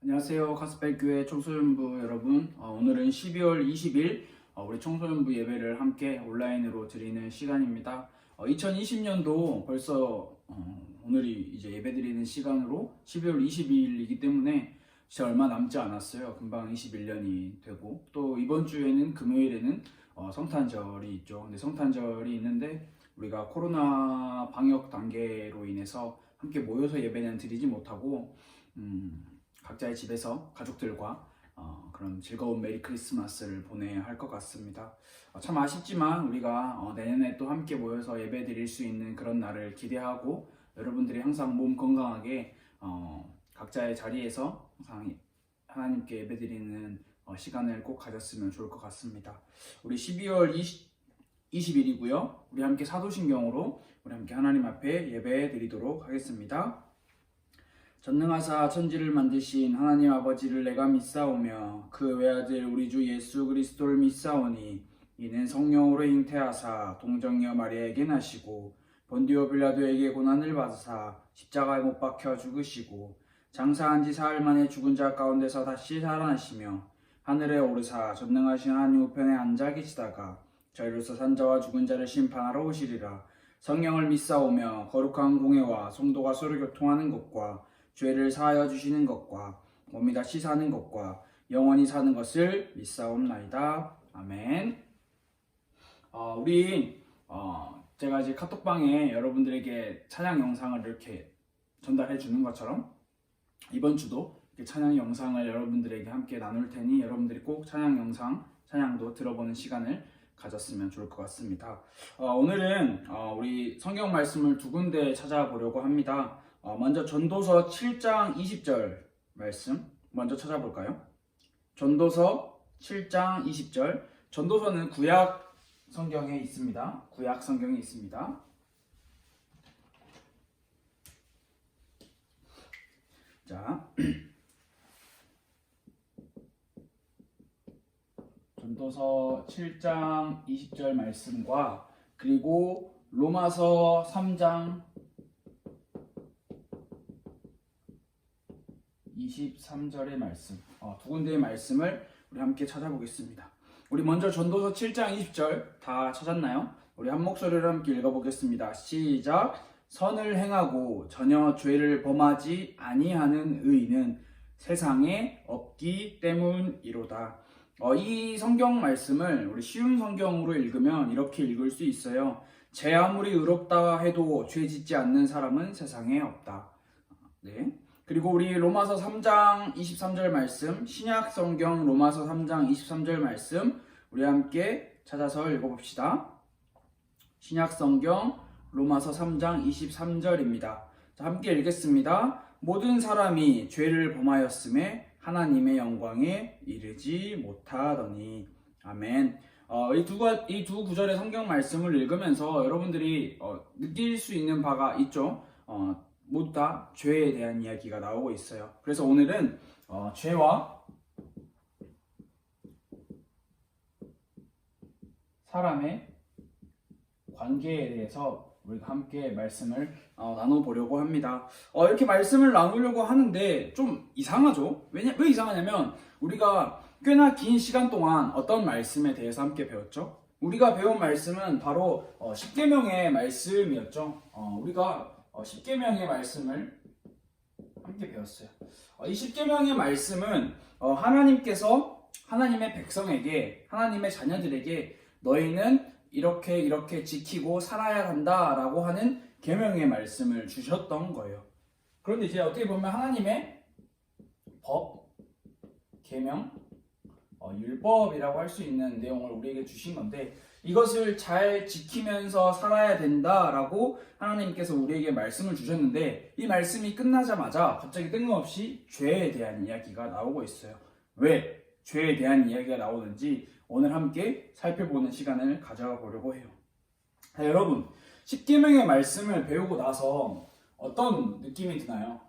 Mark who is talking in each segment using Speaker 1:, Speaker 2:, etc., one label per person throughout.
Speaker 1: 안녕하세요. 카스펠교회 청소년부 여러분. 오늘은 12월 20일 우리 청소년부 예배를 함께 온라인으로 드리는 시간입니다. 2020년도 벌써 오늘이 이제 예배 드리는 시간으로 12월 22일이기 때문에 진짜 얼마 남지 않았어요. 금방 21년이 되고, 또 이번 주에는 금요일에는 성탄절이 있죠. 근데 성탄절이 있는데 우리가 코로나 방역 단계로 인해서 함께 모여서 예배는 드리지 못하고 각자의 집에서 가족들과 그런 즐거운 메리 크리스마스를 보내야 할 것 같습니다. 참 아쉽지만 우리가 내년에 또 함께 모여서 예배 드릴 수 있는 그런 날을 기대하고, 여러분들이 항상 몸 건강하게 각자의 자리에서 항상 하나님께 예배 드리는 시간을 꼭 가졌으면 좋을 것 같습니다. 우리 12월 20일이고요. 우리 함께 사도신경으로 우리 함께 하나님 앞에 예배 드리도록 하겠습니다. 전능하사 천지를 만드신 하나님 아버지를 내가 믿사오며 그 외아들 우리 주 예수 그리스도를 믿사오니 이는 성령으로 잉태하사 동정녀 마리아에게 나시고 본디오 빌라도에게 고난을 받으사 십자가에 못 박혀 죽으시고 장사한 지 사흘 만에 죽은 자 가운데서 다시 살아나시며 하늘에 오르사 전능하신 하나님 우편에 앉아 계시다가 저희로서 산자와 죽은 자를 심판하러 오시리라. 성령을 믿사오며 거룩한 공회와 성도가 서로 교통하는 것과 죄를 사하여 주시는 것과 몸이 다시 사는 것과 영원히 사는 것을 믿사옵나이다. 아멘. 제가 이제 카톡방에 여러분들에게 찬양 영상을 이렇게 전달해 주는 것처럼 이번 주도 찬양 영상을 여러분들에게 함께 나눌 테니 여러분들이 꼭 찬양도 들어보는 시간을 가졌으면 좋을 것 같습니다. 오늘은 우리 성경 말씀을 두 군데 찾아보려고 합니다. 먼저 전도서 7장 20절 말씀 먼저 찾아볼까요? 전도서 7장 20절. 전도서는 구약 성경에 있습니다. 구약 성경에 있습니다. 자, 전도서 7장 20절 말씀과 그리고 로마서 3장 23절의 말씀, 두 군데의 말씀을 우리 함께 찾아보겠습니다. 우리 먼저 전도서 7장 20절 다 찾았나요? 우리 한 목소리로 함께 읽어보겠습니다. 시작. 선을 행하고 전혀 죄를 범하지 아니하는 의인은 세상에 없기 때문이로다. 이 성경 말씀을 우리 쉬운 성경으로 읽으면 이렇게 읽을 수 있어요. 제 아무리 의롭다 해도 죄 짓지 않는 사람은 세상에 없다. 네. 그리고 우리 로마서 3장 23절 말씀, 신약 성경 로마서 3장 23절 말씀 우리 함께 찾아서 읽어봅시다. 신약 성경 로마서 3장 23절입니다. 자, 함께 읽겠습니다. 모든 사람이 죄를 범하였음에 하나님의 영광에 이르지 못하더니. 아멘. 이 두 구절의 성경 말씀을 읽으면서 여러분들이 느낄 수 있는 바가 있죠. 모두 다 죄에 대한 이야기가 나오고 있어요. 그래서 오늘은 죄와 사람의 관계에 대해서 우리가 함께 말씀을 나눠보려고 합니다. 이렇게 말씀을 나누려고 하는데 좀 이상하죠? 왜 이상하냐면 우리가 꽤나 긴 시간 동안 어떤 말씀에 대해서 함께 배웠죠? 우리가 배운 말씀은 바로 십계명의 말씀이었죠. 우리가 십계명의 말씀을 함께 배웠어요. 이 십계명의 말씀은 하나님께서 하나님의 백성에게, 하나님의 자녀들에게 너희는 이렇게 지키고 살아야 한다라고 하는 계명의 말씀을 주셨던 거예요. 그런데 이제 어떻게 보면 하나님의 법, 계명, 율법이라고 할 수 있는 내용을 우리에게 주신 건데, 이것을 잘 지키면서 살아야 된다라고 하나님께서 우리에게 말씀을 주셨는데, 이 말씀이 끝나자마자 갑자기 뜬금없이 죄에 대한 이야기가 나오고 있어요. 왜 죄에 대한 이야기가 나오는지 오늘 함께 살펴보는 시간을 가져보려고 해요. 자, 여러분, 십계명의 말씀을 배우고 나서 어떤 느낌이 드나요?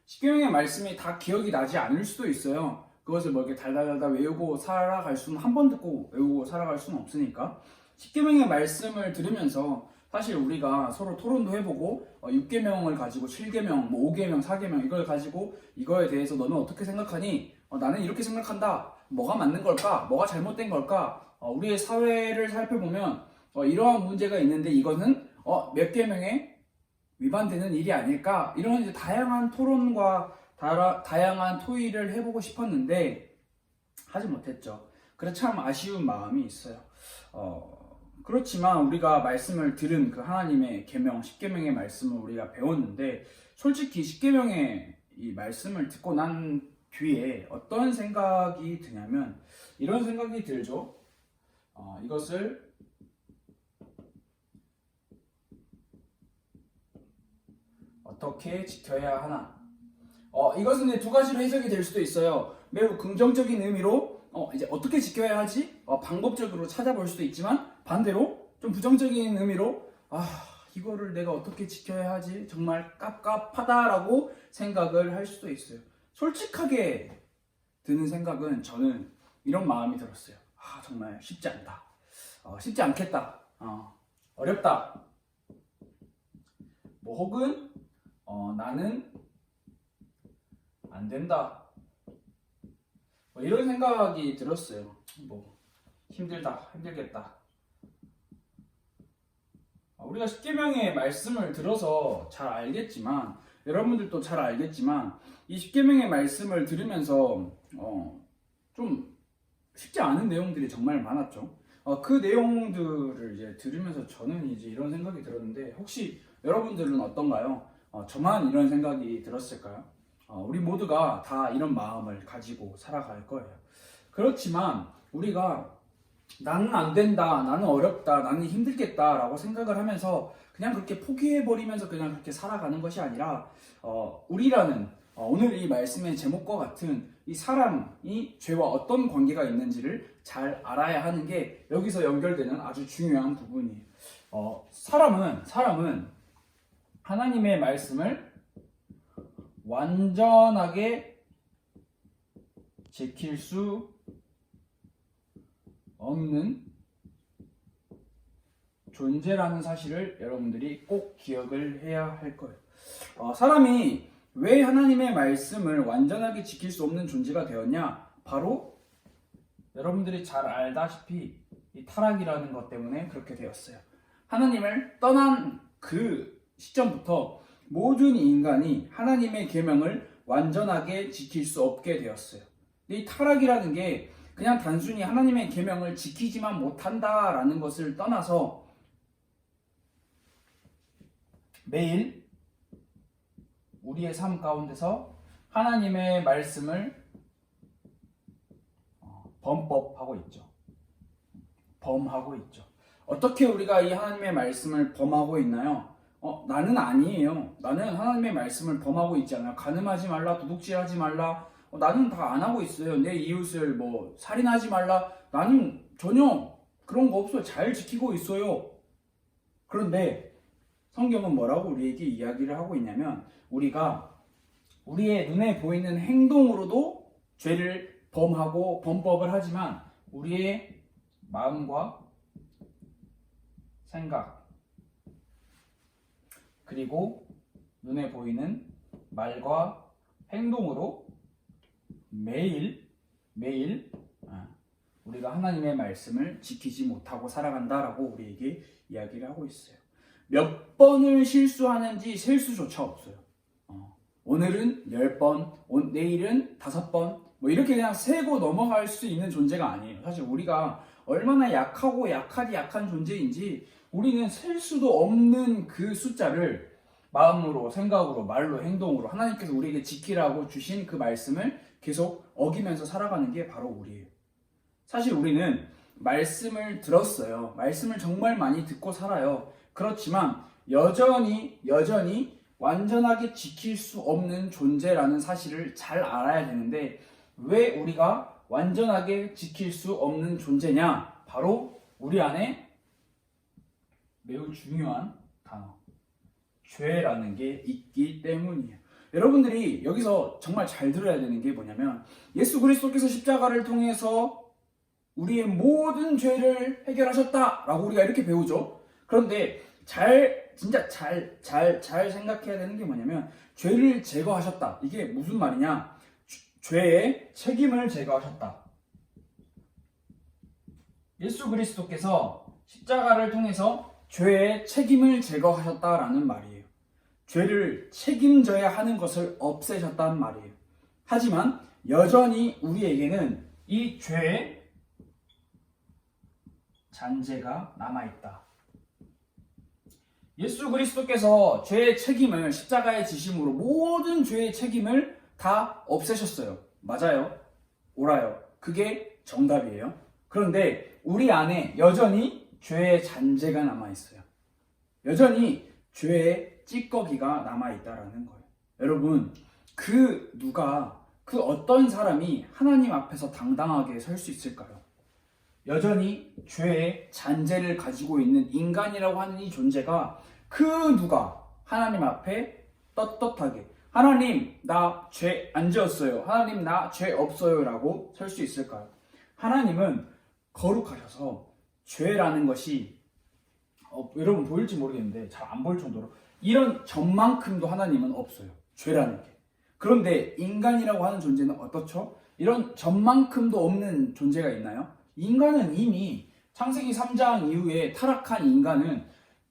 Speaker 1: 십계명의 말씀이 다 기억이 나지 않을 수도 있어요. 그것을 뭐 이렇게 달달달달 외우고 살아갈 수는, 한 번 듣고 외우고 살아갈 수는 없으니까 십계명의 말씀을 들으면서 사실 우리가 서로 토론도 해보고 6계명을 가지고 7계명, 뭐 5계명, 4계명 이걸 가지고 이거에 대해서 너는 어떻게 생각하니? 나는 이렇게 생각한다. 뭐가 맞는 걸까? 뭐가 잘못된 걸까? 우리의 사회를 살펴보면 이러한 문제가 있는데 이거는 몇 계명에 위반되는 일이 아닐까? 이런 이제 다양한 토론과 다양한 토의를 해보고 싶었는데 하지 못했죠. 그래서 참 아쉬운 마음이 있어요. 그렇지만 우리가 말씀을 들은 그 하나님의 계명, 10계명의 말씀을 우리가 배웠는데 솔직히 10계명의 이 말씀을 듣고 난 뒤에 어떤 생각이 드냐면 이런 생각이 들죠. 이것을 어떻게 지켜야 하나? 이것은 두 가지로 해석이 될 수도 있어요. 매우 긍정적인 의미로 이제 어떻게 지켜야 하지? 방법적으로 찾아볼 수도 있지만 반대로 좀 부정적인 의미로 이거를 내가 어떻게 지켜야 하지? 정말 깝깝하다라고 생각을 할 수도 있어요. 솔직하게 드는 생각은 저는 이런 마음이 들었어요. 정말 쉽지 않다. 쉽지 않겠다. 어렵다. 뭐 혹은 나는 안 된다. 뭐 이런 생각이 들었어요. 뭐 힘들겠다. 우리가 10계명의 말씀을 들어서 잘 알겠지만 여러분들도 잘 알겠지만 이 10계명의 말씀을 들으면서 좀 쉽지 않은 내용들이 정말 많았죠. 그 내용들을 이제 들으면서 저는 이제 이런 생각이 들었는데 혹시 여러분들은 어떤가요? 저만 이런 생각이 들었을까요? 우리 모두가 다 이런 마음을 가지고 살아갈 거예요. 그렇지만 우리가 나는 안 된다, 나는 어렵다, 나는 힘들겠다 라고 생각을 하면서 그냥 그렇게 포기해버리면서 그냥 그렇게 살아가는 것이 아니라 우리라는 오늘 이 말씀의 제목과 같은 이 사람이 죄와 어떤 관계가 있는지를 잘 알아야 하는 게 여기서 연결되는 아주 중요한 부분이에요. 사람은 하나님의 말씀을 완전하게 지킬 수 없는 존재라는 사실을 여러분들이 꼭 기억을 해야 할 거예요. 사람이 왜 하나님의 말씀을 완전하게 지킬 수 없는 존재가 되었냐? 바로 여러분들이 잘 알다시피 이 타락이라는 것 때문에 그렇게 되었어요. 하나님을 떠난 그 시점부터 모든 인간이 하나님의 계명을 완전하게 지킬 수 없게 되었어요. 이 타락이라는 게 그냥 단순히 하나님의 계명을 지키지만 못한다라는 것을 떠나서 매일 우리의 삶 가운데서 하나님의 말씀을 범법하고 있죠. 범하고 있죠. 어떻게 우리가 이 하나님의 말씀을 범하고 있나요? 나는 아니에요. 나는 하나님의 말씀을 범하고 있지 않아요. 간음하지 말라, 도둑질하지 말라. 나는 다 안 하고 있어요. 내 이웃을 뭐 살인하지 말라. 나는 전혀 그런 거 없어요. 잘 지키고 있어요. 그런데 성경은 뭐라고 우리에게 이야기를 하고 있냐면 우리가 우리의 눈에 보이는 행동으로도 죄를 범하고 범법을 하지만 우리의 마음과 생각 그리고 눈에 보이는 말과 행동으로 매일 우리가 하나님의 말씀을 지키지 못하고 살아간다라고 우리에게 이야기를 하고 있어요. 몇 번을 실수하는지 셀 수조차 없어요. 오늘은 10번, 내일은 5번 뭐 이렇게 그냥 세고 넘어갈 수 있는 존재가 아니에요. 사실 우리가 얼마나 약하고 약한 존재인지 우리는 셀 수도 없는 그 숫자를 마음으로, 생각으로, 말로, 행동으로 하나님께서 우리에게 지키라고 주신 그 말씀을 계속 어기면서 살아가는 게 바로 우리예요. 사실 우리는 말씀을 들었어요. 말씀을 정말 많이 듣고 살아요. 그렇지만 여전히 완전하게 지킬 수 없는 존재라는 사실을 잘 알아야 되는데 왜 우리가 완전하게 지킬 수 없는 존재냐? 바로 우리 안에 매우 중요한 단어 죄라는 게 있기 때문이에요. 여러분들이 여기서 정말 잘 들어야 되는 게 뭐냐면 예수 그리스도께서 십자가를 통해서 우리의 모든 죄를 해결하셨다라고 우리가 이렇게 배우죠. 그런데 진짜 잘 생각해야 되는 게 뭐냐면, 죄를 제거하셨다. 이게 무슨 말이냐? 죄의 책임을 제거하셨다. 예수 그리스도께서 십자가를 통해서 죄의 책임을 제거하셨다라는 말이에요. 죄를 책임져야 하는 것을 없애셨다는 말이에요. 하지만 여전히 우리에게는 이 죄의 잔재가 남아있다. 예수 그리스도께서 죄의 책임을 십자가에 지심으로 모든 죄의 책임을 다 없애셨어요. 맞아요. 옳아요. 그게 정답이에요. 그런데 우리 안에 여전히 죄의 잔재가 남아있어요. 여전히 죄의 찌꺼기가 남아있다라는 거예요. 여러분, 그 어떤 사람이 하나님 앞에서 당당하게 설 수 있을까요? 여전히 죄의 잔재를 가지고 있는 인간이라고 하는 이 존재가 그 누가 하나님 앞에 떳떳하게 하나님 나 죄 안 지었어요, 하나님 나 죄 없어요 라고 설 수 있을까요? 하나님은 거룩하셔서 죄라는 것이 여러분 보일지 모르겠는데 잘 안 보일 정도로 이런 점만큼도 하나님은 없어요. 죄라는 게. 그런데 인간이라고 하는 존재는 어떻죠? 이런 점만큼도 없는 존재가 있나요? 인간은 이미 창세기 3장 이후에 타락한 인간은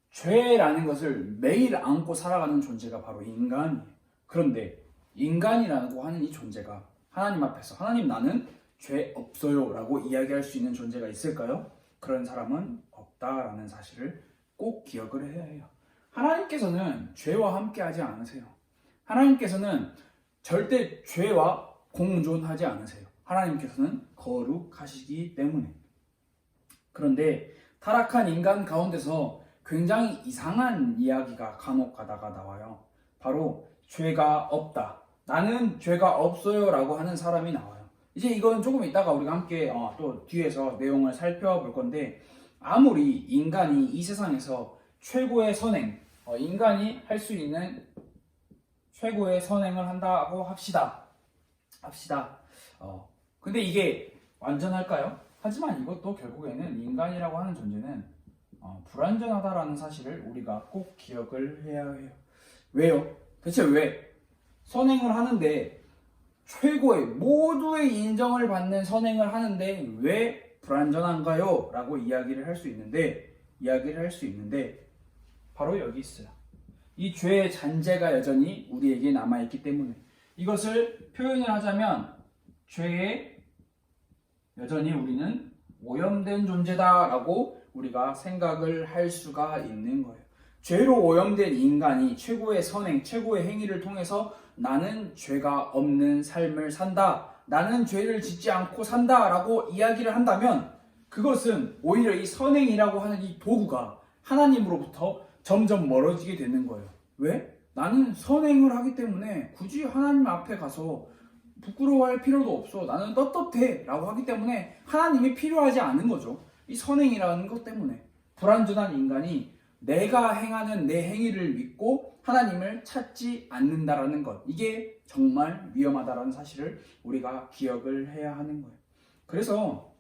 Speaker 1: 죄라는 것을 매일 안고 살아가는 존재가 바로 인간이에요. 그런데 인간이라고 하는 이 존재가 하나님 앞에서 하나님 나는 죄 없어요 라고 이야기할 수 있는 존재가 있을까요? 그런 사람은 없다라는 사실을 꼭 기억을 해야 해요. 하나님께서는 죄와 함께 하지 않으세요. 하나님께서는 절대 죄와 공존하지 않으세요. 하나님께서는 거룩하시기 때문에. 그런데 타락한 인간 가운데서 굉장히 이상한 이야기가 간혹 가다가 나와요. 바로 죄가 없다, 나는 죄가 없어요 라고 하는 사람이 나와요. 이제 이건 조금 이따가 우리가 함께 또 뒤에서 내용을 살펴볼 건데, 아무리 인간이 이 세상에서 최고의 선행, 인간이 할 수 있는 최고의 선행을 한다고 합시다. 근데 이게 완전할까요? 하지만 이것도 결국에는 인간이라고 하는 존재는 불완전하다라는 사실을 우리가 꼭 기억을 해야 해요. 왜요? 대체 왜? 선행을 하는데 최고의 모두의 인정을 받는 선행을 하는데 왜 불완전한가요? 라고 이야기를 할 수 있는데 바로 여기 있어요. 이 죄의 잔재가 여전히 우리에게 남아있기 때문에, 이것을 표현을 하자면 죄에 여전히 우리는 오염된 존재다라고 우리가 생각을 할 수가 있는 거예요. 죄로 오염된 인간이 최고의 선행, 최고의 행위를 통해서 나는 죄가 없는 삶을 산다, 나는 죄를 짓지 않고 산다 라고 이야기를 한다면, 그것은 오히려 이 선행이라고 하는 이 도구가 하나님으로부터 점점 멀어지게 되는 거예요. 왜? 나는 선행을 하기 때문에 굳이 하나님 앞에 가서 부끄러워할 필요도 없어, 나는 떳떳해 라고 하기 때문에 하나님이 필요하지 않은 거죠. 이 선행이라는 것 때문에 불완전한 인간이 내가 행하는 내 행위를 믿고 하나님을 찾지 않는다라는 것, 이게 정말 위험하다라는 사실을 우리가 기억을 해야 하는 거예요. 그래서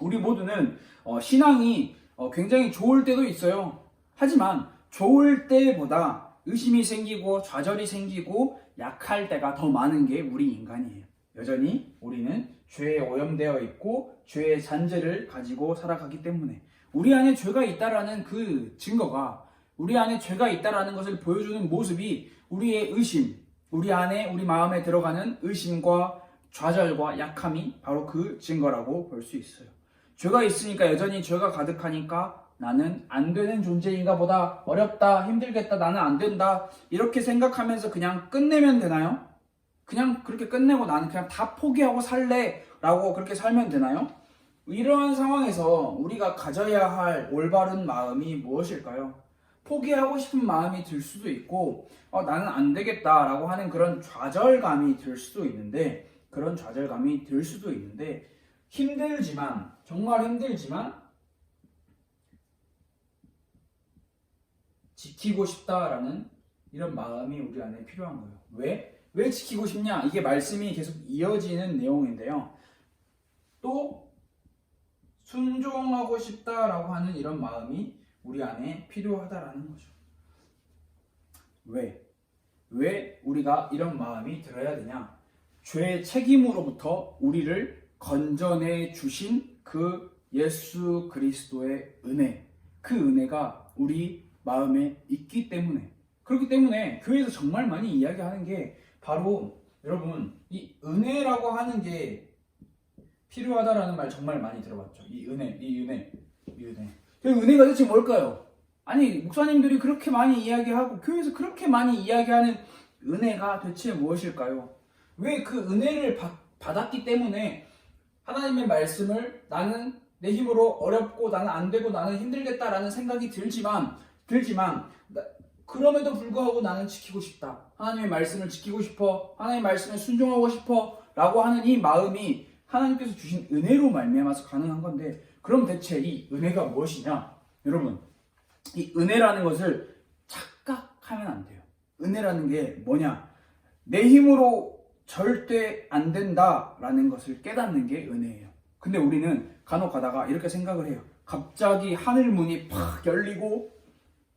Speaker 1: 우리 모두는 신앙이 굉장히 좋을 때도 있어요. 하지만 좋을 때보다 의심이 생기고 좌절이 생기고 약할 때가 더 많은 게 우리 인간이에요. 여전히 우리는 죄에 오염되어 있고 죄의 잔재를 가지고 살아가기 때문에, 우리 안에 죄가 있다라는 그 증거가, 우리 안에 죄가 있다라는 것을 보여주는 모습이 우리의 의심, 우리 안에 우리 마음에 들어가는 의심과 좌절과 약함이 바로 그 증거라고 볼 수 있어요. 죄가 있으니까, 여전히 죄가 가득하니까 나는 안 되는 존재인가 보다, 어렵다, 힘들겠다, 나는 안 된다, 이렇게 생각하면서 그냥 끝내면 되나요? 그냥 그렇게 끝내고 나는 그냥 다 포기하고 살래 라고 그렇게 살면 되나요? 이러한 상황에서 우리가 가져야 할 올바른 마음이 무엇일까요? 포기하고 싶은 마음이 들 수도 있고, 나는 안 되겠다 라고 하는 그런 좌절감이 들 수도 있는데, 힘들지만, 정말 힘들지만 지키고 싶다라는 이런 마음이 우리 안에 필요한 거예요. 왜 지키고 싶냐? 이게 말씀이 계속 이어지는 내용인데요. 또 순종하고 싶다라고 하는 이런 마음이 우리 안에 필요하다라는 거죠. 왜 우리가 이런 마음이 들어야 되냐? 죄의 책임으로부터 우리를 건져내 주신 그 예수 그리스도의 은혜, 그 은혜가 우리 마음에 있기 때문에, 그렇기 때문에 교회에서 정말 많이 이야기하는 게 바로 여러분 이 은혜라고 하는 게 필요하다라는 말 정말 많이 들어봤죠. 이 은혜. 그 은혜가 대체 뭘까요? 아니 목사님들이 그렇게 많이 이야기하고 교회에서 그렇게 많이 이야기하는 은혜가 대체 무엇일까요? 왜 그 은혜를 받았기 때문에 하나님의 말씀을 나는 내 힘으로 어렵고 나는 안 되고 나는 힘들겠다라는 생각이 들지만 그럼에도 불구하고 나는 지키고 싶다. 하나님의 말씀을 지키고 싶어. 하나님의 말씀에 순종하고 싶어. 라고 하는 이 마음이 하나님께서 주신 은혜로 말미암아서 가능한 건데, 그럼 대체 이 은혜가 무엇이냐? 여러분, 이 은혜라는 것을 착각하면 안 돼요. 은혜라는 게 뭐냐? 내 힘으로 절대 안 된다라는 것을 깨닫는 게 은혜예요. 근데 우리는 간혹 가다가 이렇게 생각을 해요. 갑자기 하늘 문이 팍 열리고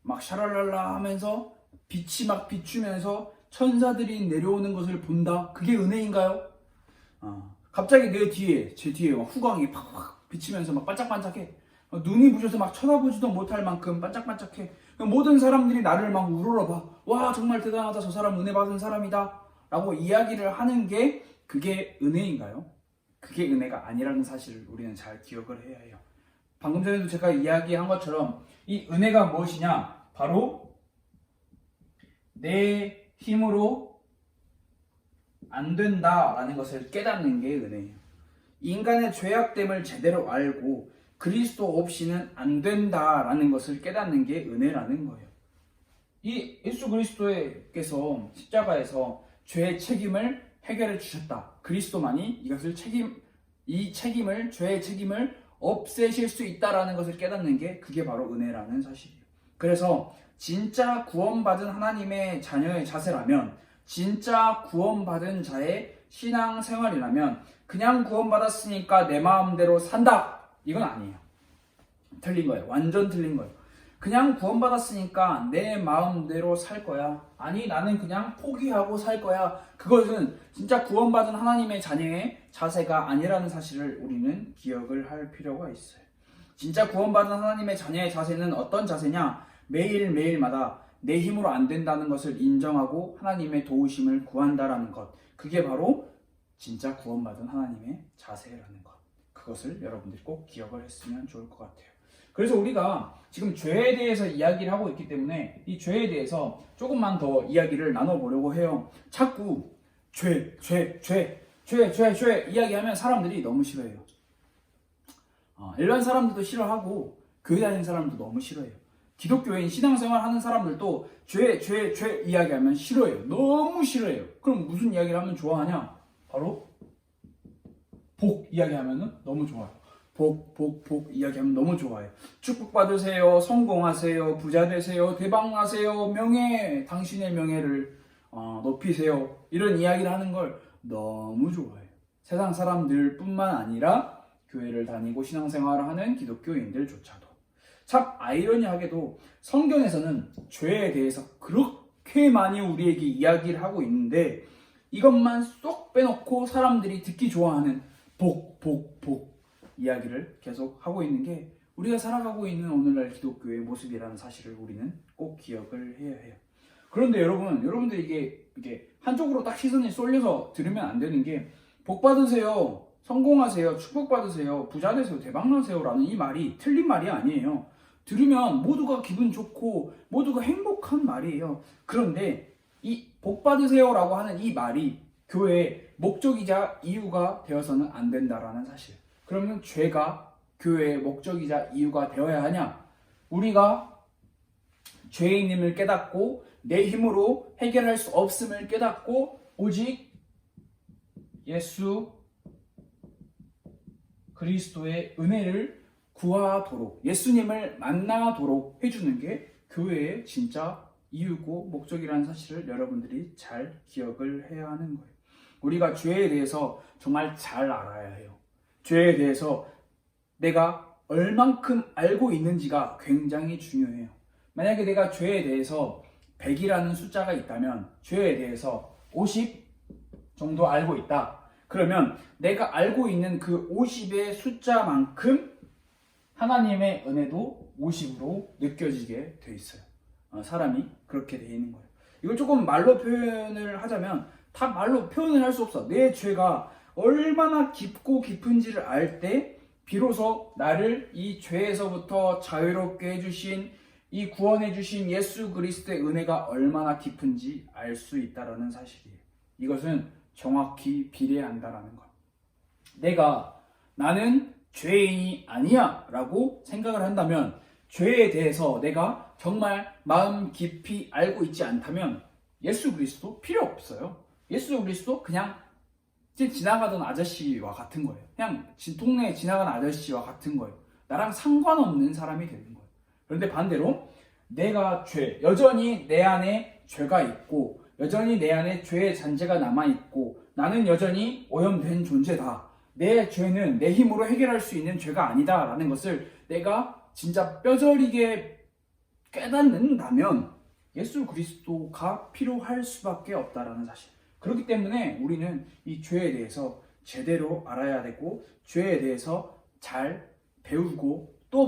Speaker 1: 막 샤랄랄라 하면서 빛이 막 비추면서 천사들이 내려오는 것을 본다. 그게 은혜인가요? 갑자기 제 뒤에 막 후광이 팍팍 비치면서 막 반짝반짝해. 눈이 부셔서 막 쳐다보지도 못할 만큼 반짝반짝해. 모든 사람들이 나를 막 우러러봐. 와, 정말 대단하다. 저 사람 은혜 받은 사람이다. 라고 이야기를 하는 게 그게 은혜인가요? 그게 은혜가 아니라는 사실을 우리는 잘 기억을 해야 해요. 방금 전에도 제가 이야기한 것처럼 이 은혜가 무엇이냐? 바로 내 힘으로 안 된다라는 것을 깨닫는 게 은혜예요. 인간의 죄악됨을 제대로 알고 그리스도 없이는 안 된다라는 것을 깨닫는 게 은혜라는 거예요. 이 예수 그리스도께서 십자가에서 죄의 책임을 해결해 주셨다. 그리스도만이 죄의 책임을 없애실 수 있다라는 것을 깨닫는 게 그게 바로 은혜라는 사실이에요. 그래서 진짜 구원받은 하나님의 자녀의 자세라면, 진짜 구원받은 자의 신앙생활이라면 그냥 구원받았으니까 내 마음대로 산다. 이건 아니에요. 틀린 거예요. 완전 틀린 거예요. 그냥 구원받았으니까 내 마음대로 살 거야. 아니, 나는 그냥 포기하고 살 거야. 그것은 진짜 구원받은 하나님의 자녀의 자세가 아니라는 사실을 우리는 기억을 할 필요가 있어요. 진짜 구원받은 하나님의 자녀의 자세는 어떤 자세냐? 매일매일마다 내 힘으로 안 된다는 것을 인정하고 하나님의 도우심을 구한다라는 것. 그게 바로 진짜 구원받은 하나님의 자세라는 것. 그것을 여러분들이 꼭 기억을 했으면 좋을 것 같아요. 그래서 우리가 지금 죄에 대해서 이야기를 하고 있기 때문에 이 죄에 대해서 조금만 더 이야기를 나눠보려고 해요. 자꾸 죄 이야기하면 사람들이 너무 싫어해요. 일반 사람들도 싫어하고 교회 다니는 사람도 너무 싫어해요. 기독교인 신앙생활 하는 사람들도 죄 이야기하면 싫어해요. 너무 싫어해요. 그럼 무슨 이야기를 하면 좋아하냐? 바로 복 이야기하면 너무 좋아요. 복 이야기하면 너무 좋아요. 축복받으세요. 성공하세요. 부자 되세요. 대박나세요. 당신의 명예를 높이세요. 이런 이야기를 하는 걸 너무 좋아해요. 세상 사람들뿐만 아니라 교회를 다니고 신앙생활을 하는 기독교인들조차도. 참 아이러니하게도 성경에서는 죄에 대해서 그렇게 많이 우리에게 이야기를 하고 있는데 이것만 쏙 빼놓고 사람들이 듣기 좋아하는 복 이야기를 계속 하고 있는 게 우리가 살아가고 있는 오늘날 기독교의 모습이라는 사실을 우리는 꼭 기억을 해야 해요. 그런데 여러분들이 이게 한쪽으로 딱 시선이 쏠려서 들으면 안 되는 게 복 받으세요, 성공하세요, 축복받으세요, 부자 되세요, 대박나세요 라는 이 말이 틀린 말이 아니에요. 들으면 모두가 기분 좋고 모두가 행복한 말이에요. 그런데 이 복 받으세요 라고 하는 이 말이 교회의 목적이자 이유가 되어서는 안 된다라는 사실. 그러면 죄가 교회의 목적이자 이유가 되어야 하냐? 우리가 죄인임을 깨닫고 내 힘으로 해결할 수 없음을 깨닫고 오직 예수 그리스도의 은혜를 구하도록, 예수님을 만나도록 해주는 게 교회의 진짜 이유고 목적이라는 사실을 여러분들이 잘 기억을 해야 하는 거예요. 우리가 죄에 대해서 정말 잘 알아야 해요. 죄에 대해서 내가 얼만큼 알고 있는지가 굉장히 중요해요. 만약에 내가 죄에 대해서 100이라는 숫자가 있다면 죄에 대해서 50 정도 알고 있다. 그러면 내가 알고 있는 그 50의 숫자만큼 하나님의 은혜도 50으로 느껴지게 돼 있어요. 사람이 그렇게 돼 있는 거예요. 이걸 조금 말로 표현을 하자면 다 말로 표현을 할 수 없어. 내 죄가 얼마나 깊고 깊은지를 알 때 비로소 나를 이 죄에서부터 자유롭게 해주신 이 구원해 주신 예수 그리스도의 은혜가 얼마나 깊은지 알 수 있다는 사실이에요. 이것은 정확히 비례한다라는 것. 나는 죄인이 아니야 라고 생각을 한다면, 죄에 대해서 내가 정말 마음 깊이 알고 있지 않다면 예수 그리스도 필요 없어요. 예수 그리스도 그냥 지나가던 아저씨와 같은 거예요. 그냥 동네에 지나가는 아저씨와 같은 거예요. 나랑 상관없는 사람이 되는 거예요. 그런데 반대로 내가 여전히 내 안에 죄가 있고 여전히 내 안에 죄의 잔재가 남아있고 나는 여전히 오염된 존재다. 내 죄는 내 힘으로 해결할 수 있는 죄가 아니다 라는 것을 내가 진짜 뼈저리게 깨닫는다면 예수 그리스도가 필요할 수밖에 없다라는 사실. 그렇기 때문에 우리는 이 죄에 대해서 제대로 알아야 되고 죄에 대해서 잘 배우고 또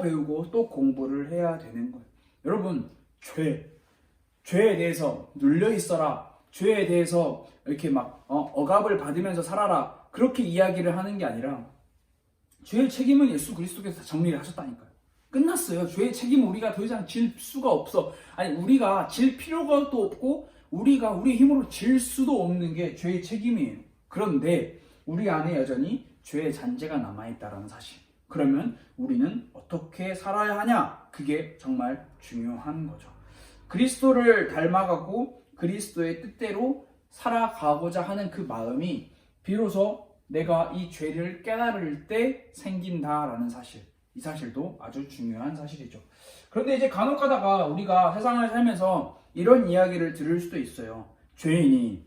Speaker 1: 공부를 해야 되는 거예요. 여러분, 죄에 대해서 눌려 있어라, 죄에 대해서 이렇게 막 억압을 받으면서 살아라, 그렇게 이야기를 하는 게 아니라 죄의 책임은 예수 그리스도께서 정리를 하셨다니까요. 끝났어요. 죄의 책임은 우리가 더 이상 질 수가 없어. 아니, 우리가 질 필요가 또 없고 우리가 우리 힘으로 질 수도 없는 게 죄의 책임이에요. 그런데 우리 안에 여전히 죄의 잔재가 남아있다는 사실. 그러면 우리는 어떻게 살아야 하냐? 그게 정말 중요한 거죠. 그리스도를 닮아가고 그리스도의 뜻대로 살아가고자 하는 그 마음이 비로소 내가 이 죄를 깨달을 때 생긴다라는 사실. 이 사실도 아주 중요한 사실이죠. 그런데 이제 간혹 가다가 우리가 세상을 살면서 이런 이야기를 들을 수도 있어요. 이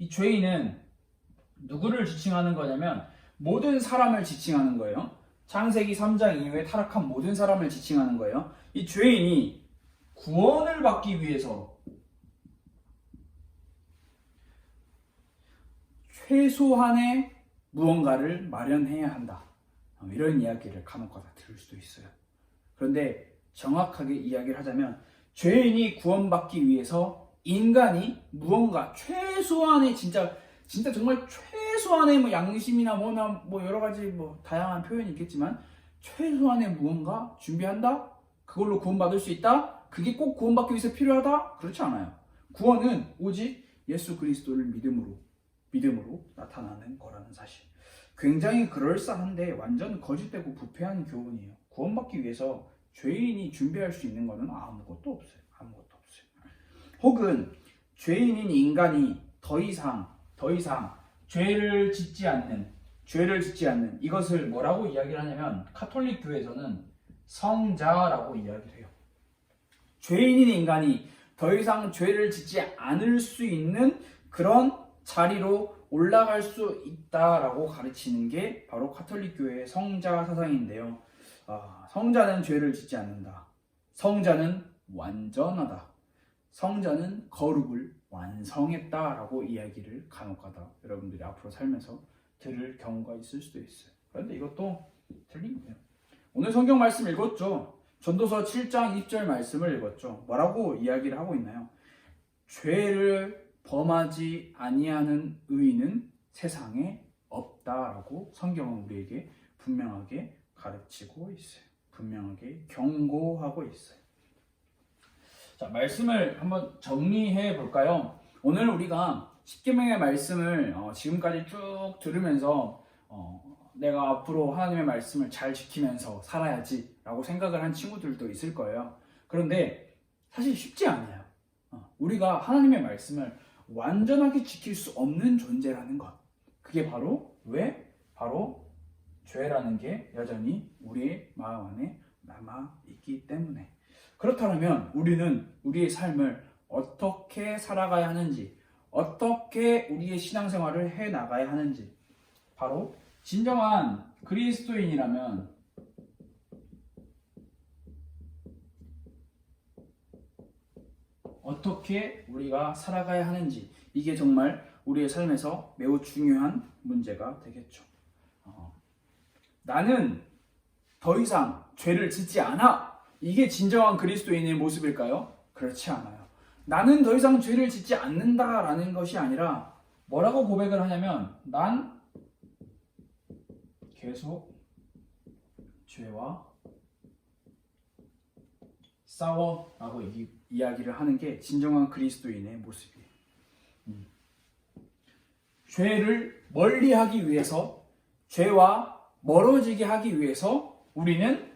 Speaker 1: 죄인은 누구를 지칭하는 거냐면 모든 사람을 지칭하는 거예요. 창세기 3장 이후에 타락한 모든 사람을 지칭하는 거예요. 이 죄인이 구원을 받기 위해서 최소한의 무언가를 마련해야 한다. 이런 이야기를 간혹가다 들을 수도 있어요. 그런데 정확하게 이야기를 하자면 죄인이 구원받기 위해서 인간이 무언가 최소한의 진짜 정말 최소한의 뭐 양심이나 뭐 여러 가지 뭐 다양한 표현이 있겠지만 최소한의 무언가 준비한다? 그걸로 구원받을 수 있다? 그게 꼭 구원받기 위해서 필요하다? 그렇지 않아요. 구원은 오직 예수 그리스도를 믿음으로 나타나는 거라는 사실. 굉장히 그럴싸한데 완전 거짓되고 부패한 교훈이에요. 구원받기 위해서 죄인이 준비할 수 있는 것은 아무것도 없어요. 혹은 죄인인 인간이 더 이상 죄를 짓지 않는 이것을 뭐라고 이야기를 하냐면 카톨릭 교회에서는 성자라고 이야기를 해요. 죄인인 인간이 더 이상 죄를 짓지 않을 수 있는 그런 자리로 올라갈 수 있다라고 가르치는 게 바로 카톨릭 교회의 성자 사상인데요. 성자는 죄를 짓지 않는다. 성자는 완전하다. 성자는 거룩을 완성했다라고 이야기를 간혹가다 여러분들이 앞으로 살면서 들을 경우가 있을 수도 있어요. 그런데 이것도 틀린 거예요. 오늘 성경 말씀 읽었죠? 전도서 7장 20절 말씀을 읽었죠? 뭐라고 이야기를 하고 있나요? 죄를 범하지 아니하는 의인은 세상에 없다라고 성경은 우리에게 분명하게 가르치고 있어요. 분명하게 경고하고 있어요. 자, 말씀을 한번 정리해 볼까요? 오늘 우리가 십계명의 말씀을 지금까지 쭉 들으면서 내가 앞으로 하나님의 말씀을 잘 지키면서 살아야지 라고 생각을 한 친구들도 있을 거예요. 그런데 사실 쉽지 않아요. 우리가 하나님의 말씀을 완전하게 지킬 수 없는 존재라는 것. 그게 바로 바로 죄라는 게 여전히 우리의 마음 안에 남아있기 때문에. 그렇다면 우리는 우리의 삶을 어떻게 살아가야 하는지, 어떻게 우리의 신앙생활을 해나가야 하는지, 바로 진정한 그리스도인이라면 어떻게 우리가 살아가야 하는지, 이게 정말 우리의 삶에서 매우 중요한 문제가 되겠죠. 나는 더 이상 죄를 짓지 않아. 이게 진정한 그리스도인의 모습일까요? 그렇지 않아요. 나는 더 이상 죄를 짓지 않는다라는 것이 아니라 뭐라고 고백을 하냐면, 난 계속 죄와 싸워라고 이야기를 하는 게 진정한 그리스도인의 모습이에요. 죄를 멀리하기 위해서, 죄와 멀어지게 하기 위해서 우리는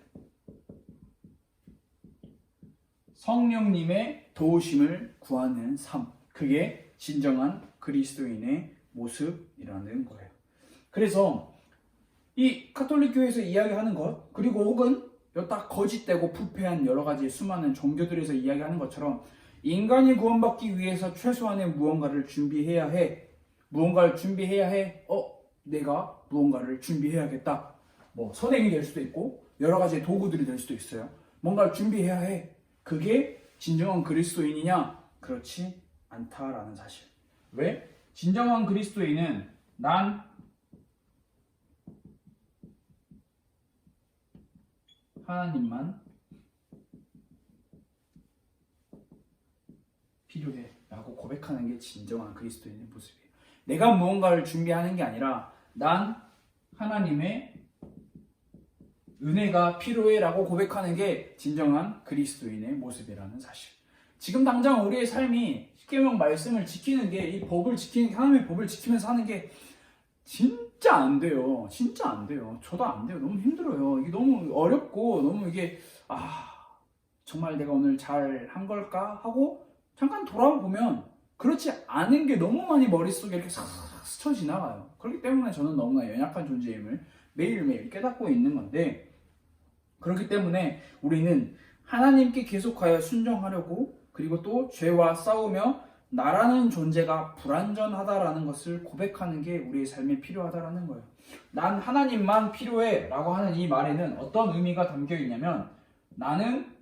Speaker 1: 성령님의 도우심을 구하는 삶, 그게 진정한 그리스도인의 모습이라는 거예요. 그래서 이 가톨릭 교회에서 이야기하는 것, 그리고 혹은 딱 거짓되고 부패한 여러 가지 수많은 종교들에서 이야기하는 것처럼 인간이 구원받기 위해서 최소한의 무언가를 준비해야 해. 무언가를 준비해야 해. 내가 무언가를 준비해야겠다. 뭐 선행이 될 수도 있고 여러 가지 도구들이 될 수도 있어요. 뭔가를 준비해야 해. 그게 진정한 그리스도인이냐? 그렇지 않다라는 사실. 왜? 진정한 그리스도인은 난 하나님만 필요해 라고 고백하는 게 진정한 그리스도인의 모습이에요. 내가 무언가를 준비하는 게 아니라 난 하나님의 은혜가 필요해 라고 고백하는 게 진정한 그리스도인의 모습이라는 사실. 지금 당장 우리의 삶이 십계명 말씀을 지키는 게, 이 법을 지키는, 하나님의 법을 지키면서 하는 게 진짜 안 돼요. 진짜 안 돼요. 저도 안 돼요. 너무 힘들어요. 이게 너무 어렵고 너무 이게 정말 내가 오늘 잘 한 걸까 하고 잠깐 돌아보면 그렇지 않은 게 너무 많이 머릿속에 이렇게 싹 스쳐 지나가요. 그렇기 때문에 저는 너무나 연약한 존재임을 매일매일 깨닫고 있는 건데, 그렇기 때문에 우리는 하나님께 계속하여 순종하려고, 그리고 또 죄와 싸우며 나라는 존재가 불완전하다라는 것을 고백하는 게 우리의 삶에 필요하다라는 거예요. 난 하나님만 필요해 라고 하는 이 말에는 어떤 의미가 담겨 있냐면, 나는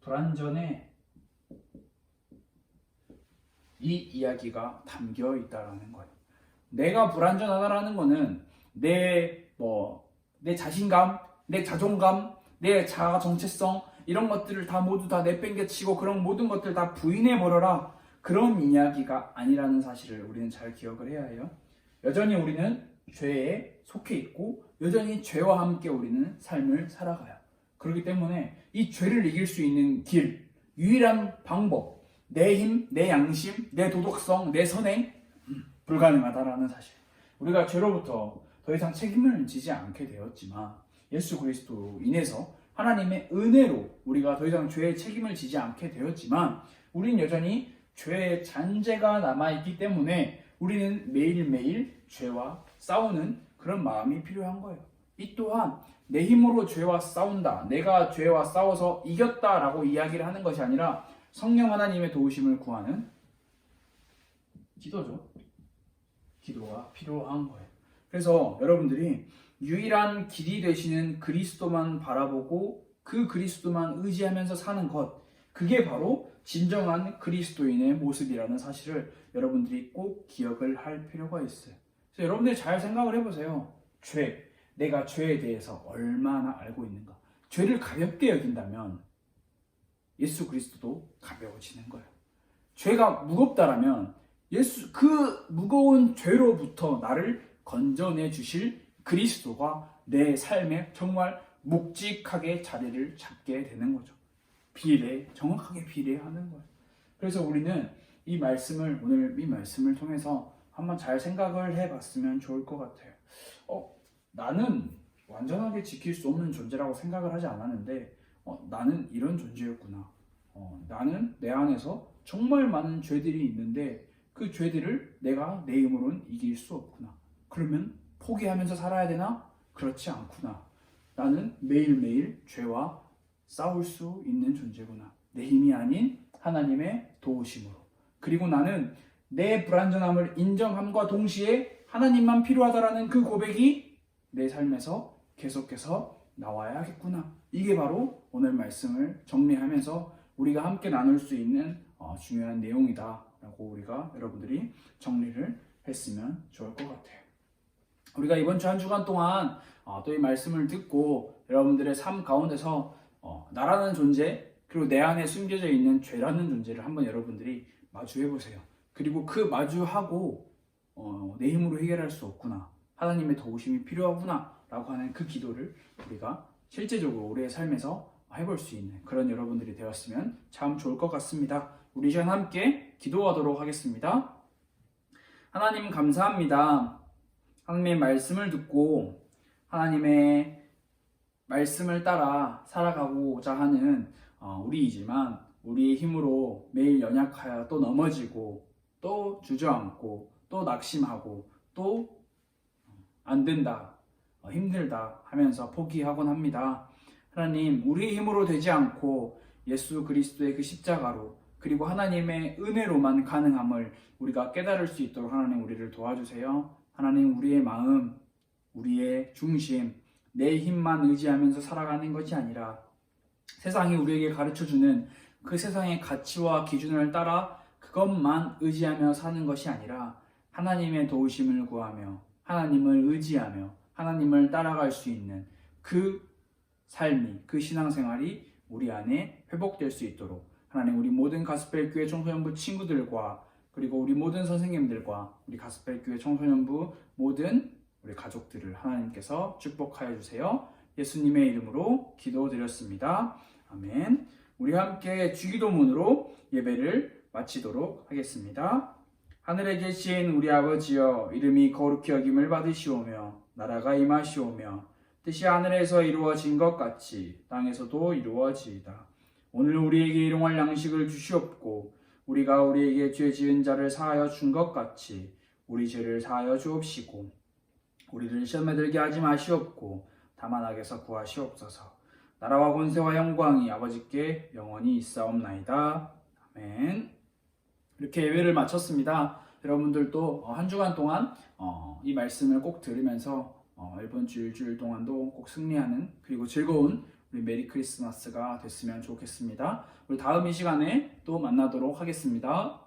Speaker 1: 불완전해, 이 이야기가 담겨 있다라는 거예요. 내가 불완전하다라는 거는 내 자신감, 내 자존감, 내 자아 정체성, 이런 것들을 다 모두 다 내팽개치고 그런 모든 것들 다 부인해버려라, 그런 이야기가 아니라는 사실을 우리는 잘 기억을 해야 해요. 여전히 우리는 죄에 속해 있고 여전히 죄와 함께 우리는 삶을 살아가요. 그렇기 때문에 이 죄를 이길 수 있는 길, 유일한 방법, 내 힘, 내 양심, 내 도덕성, 내 선행, 불가능하다라는 사실. 우리가 죄로부터 더 이상 책임을 지지 않게 되었지만 예수 그리스도로 인해서 하나님의 은혜로 우리가 더 이상 죄의 책임을 지지 않게 되었지만 우리는 여전히 죄의 잔재가 남아있기 때문에 우리는 매일매일 죄와 싸우는 그런 마음이 필요한 거예요. 이 또한 내 힘으로 죄와 싸운다, 내가 죄와 싸워서 이겼다라고 이야기를 하는 것이 아니라 성령 하나님의 도우심을 구하는 기도죠. 기도가 필요한 거예요. 그래서 여러분들이 유일한 길이 되시는 그리스도만 바라보고 그 그리스도만 의지하면서 사는 것, 그게 바로 진정한 그리스도인의 모습이라는 사실을 여러분들이 꼭 기억을 할 필요가 있어요. 그래서 여러분들이 잘 생각을 해보세요. 내가 죄에 대해서 얼마나 알고 있는가. 죄를 가볍게 여긴다면 예수 그리스도도 가벼워지는 거예요. 죄가 무겁다라면 그 무거운 죄로부터 나를 건져내 주실 그리스도가 내 삶에 정말 묵직하게 자리를 잡게 되는 거죠. 정확하게 비례하는 거예요. 그래서 우리는 오늘 이 말씀을 통해서 한번 잘 생각을 해봤으면 좋을 것 같아요. 나는 완전하게 지킬 수 없는 존재라고 생각을 하지 않았는데 나는 이런 존재였구나. 나는 내 안에서 정말 많은 죄들이 있는데 그 죄들을 내가 내 힘으로는 이길 수 없구나. 그러면 포기하면서 살아야 되나? 그렇지 않구나. 나는 매일매일 죄와 싸울 수 있는 존재구나. 내 힘이 아닌 하나님의 도우심으로. 그리고 나는 내 불완전함을 인정함과 동시에 하나님만 필요하다라는 그 고백이 내 삶에서 계속해서 나와야 하겠구나. 이게 바로 오늘 말씀을 정리하면서 우리가 함께 나눌 수 있는 중요한 내용이다 라고 우리가 여러분들이 정리를 했으면 좋을 것 같아요. 우리가 이번 주 한 주간 동안 또 이 말씀을 듣고 여러분들의 삶 가운데서 나라는 존재, 그리고 내 안에 숨겨져 있는 죄라는 존재를 한번 여러분들이 마주해 보세요. 그리고 그 마주하고 내 힘으로 해결할 수 없구나, 하나님의 도우심이 필요하구나 라고 하는 그 기도를 우리가 실제적으로 우리의 삶에서 해볼 수 있는 그런 여러분들이 되었으면 참 좋을 것 같습니다. 우리 시간 함께 기도하도록 하겠습니다. 하나님 감사합니다. 하나님의 말씀을 듣고 하나님의 말씀을 따라 살아가고자 하는 우리이지만 우리의 힘으로 매일 연약하여 또 넘어지고 또 주저앉고 또 낙심하고 또 안 된다, 힘들다 하면서 포기하곤 합니다. 하나님, 우리의 힘으로 되지 않고 예수 그리스도의 그 십자가로 그리고 하나님의 은혜로만 가능함을 우리가 깨달을 수 있도록 하나님 우리를 도와주세요. 하나님, 우리의 마음, 우리의 중심, 내 힘만 의지하면서 살아가는 것이 아니라 세상이 우리에게 가르쳐주는 그 세상의 가치와 기준을 따라 그것만 의지하며 사는 것이 아니라 하나님의 도우심을 구하며 하나님을 의지하며 하나님을 따라갈 수 있는 그 삶이, 그 신앙생활이 우리 안에 회복될 수 있도록 하나님, 우리 모든 가스펠교회 청소년부 친구들과 그리고 우리 모든 선생님들과 우리 가스펠교회 청소년부 모든 우리 가족들을 하나님께서 축복하여 주세요. 예수님의 이름으로 기도드렸습니다. 아멘. 우리 함께 주기도문으로 예배를 마치도록 하겠습니다. 하늘에 계신 우리 아버지여, 이름이 거룩히 여김을 받으시오며 나라가 임하시오며 뜻이 하늘에서 이루어진 것 같이 땅에서도 이루어지이다. 오늘 우리에게 일용할 양식을 주시옵고 우리가 우리에게 죄 지은 자를 사하여 준 것 같이 우리 죄를 사하여 주옵시고 우리를 시험에 들게 하지 마시옵고 다만 악에서 구하시옵소서. 나라와 권세와 영광이 아버지께 영원히 있사옵나이다. 아멘. 이렇게 예배를 마쳤습니다. 여러분들도 한 주간 동안 이 말씀을 꼭 들으면서 이번 주 일주일 동안도 꼭 승리하는 그리고 즐거운 우리 메리 크리스마스가 됐으면 좋겠습니다. 우리 다음 이 시간에 또 만나도록 하겠습니다.